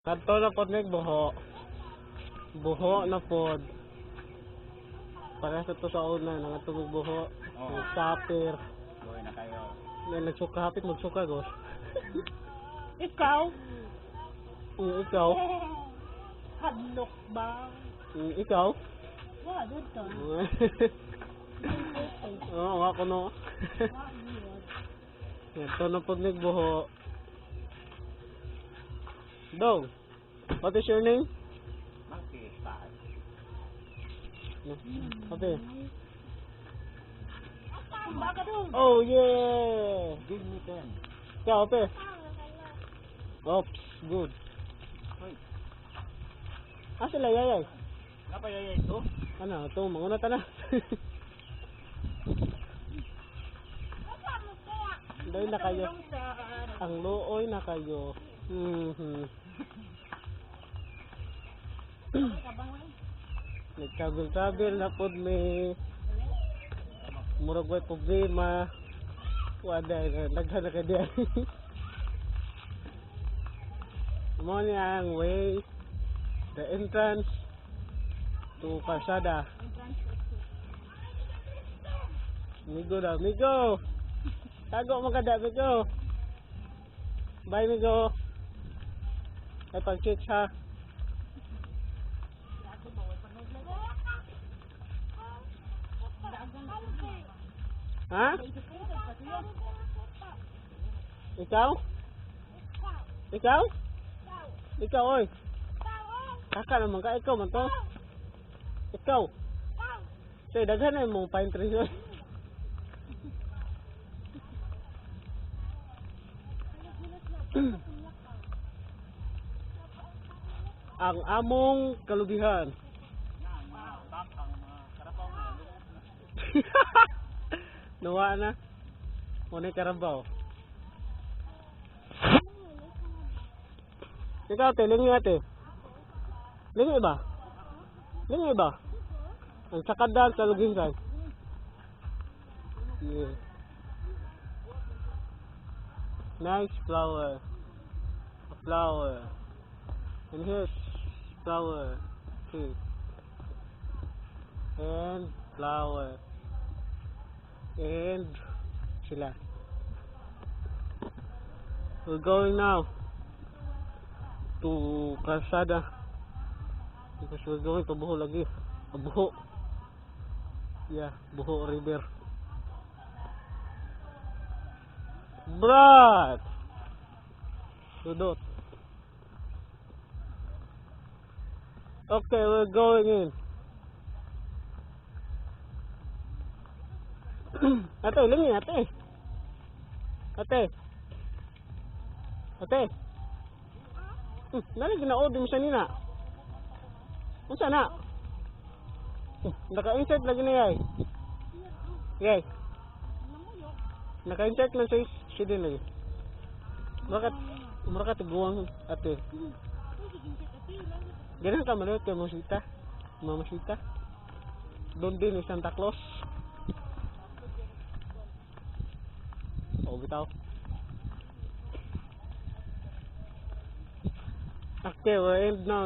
Kadto na pod nig buho. Buho na pod. Para sa to sa una nga tubig buho. Oo. Sapir. Buhay na kayo. Nagsuka hapit magsuka gos. Ikaw? Ikaw? Hadlok ba? Ikaw? Wala doon to. Oo, ako no. Kadto na pod nig buho. Dog, what is your name? Monkey style. Okay. Baka doon. Oh yeah! Give me 10. Ikaw, Ope. Oops, good. Hoy. Ah, sila, yayay. Napayaya ito? Ano, ito, manguna ta na. Dahil na kayo. Ang looy na kayo. Nagtravel na pod may murag way problema. Wala na naghanap ka diyan. Mo ni ang way, the entrance to Calzada. Migo daw, Migo. Tago mo kada, Migo. Bye, Migo. Ay pag-check ha. Ha? Ikaw? Ikaw? Ikaw, oy. Kaka naman ka, ikaw man to. Ikaw. Say, daghan na mong pine trees, oy. Ang among kalubihan. Nawa na. Muna yung karabaw. Ikaw ate, lingi ate. Lingi ba? Lingi ba? Ang sakadan sa lugingan. Yeah. Nice flower. A flower. And here's flower too. And flower. And sila. We're going now to Calzada because we're going to Buho lagi. Buho. Yeah, Buho River. Brad! Dudot. Okay, we're going in. Ate, lingi ate. Ate. Ate. Nani ginaod mo sa nina? Unsa na? Naka-insert lagi na yay. Yay. Naka-insert lang sa sidin lagi. Murakat tiguang ate. Ganun ka maliit kay Masita. Mamasita. Doon din ni Santa Claus. Oh, bitaw. Okay, we're in now.